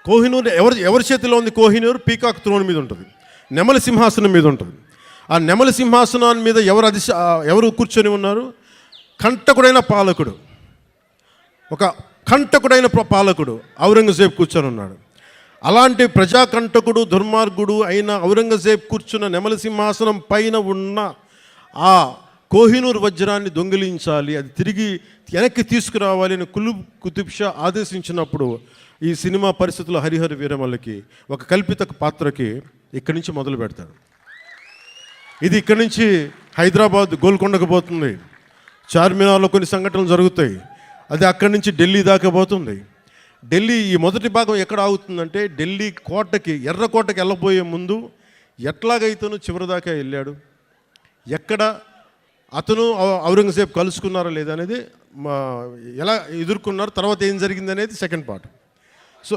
కోహినూర్ ఎవరి చేతిలో ఉంది? కోహినూర్ పీకాక్ త్రోన్ మీద ఉంటుంది, నెమలి సింహాసనం మీద ఉంటుంది. ఆ నెమలి సింహాసనాన్ని మీద ఎవరు కూర్చొని ఉన్నారు? కంటకుడైన పాలకుడు, ఒక కంటకుడైన పాలకుడు ఔరంగజేబ్ కూర్చొని ఉన్నాడు. అలాంటి ప్రజాకంటకుడు దుర్మార్గుడు అయిన ఔరంగజేబ్ కూర్చున్న నెమలి సింహాసనం పైన ఉన్న ఆ కోహినూర్ వజ్రాన్ని దొంగిలించాలి, అది తిరిగి వెనక్కి తీసుకురావాలి అని కుతుబ్ షా ఆదేశించినప్పుడు ఈ సినిమా పరిస్థితుల్లో హరిహర వీరమల్లకి ఒక కల్పిత పాత్రకి ఇక్కడి నుంచి మొదలు పెడతాడు. ఇది ఇక్కడి నుంచి హైదరాబాద్ గోల్కొండకు పోతుంది, చార్మినార్లో కొన్ని సంఘటనలు జరుగుతాయి, అది అక్కడి నుంచి ఢిల్లీ దాకా పోతుంది. ఢిల్లీ ఈ మొదటి భాగం ఎక్కడ ఆగుతుందంటే ఢిల్లీ కోటకి, ఎర్రకోటకి వెళ్ళబోయే ముందు ఎట్లాగైతేనూ చివరి దాకా వెళ్ళాడు, ఎక్కడ అతను ఔరంగజేబ్ కలుసుకున్నారా లేదా అనేది, ఎలా ఎదుర్కొన్నారు, తర్వాత ఏం జరిగింది అనేది సెకండ్ పార్ట్. సో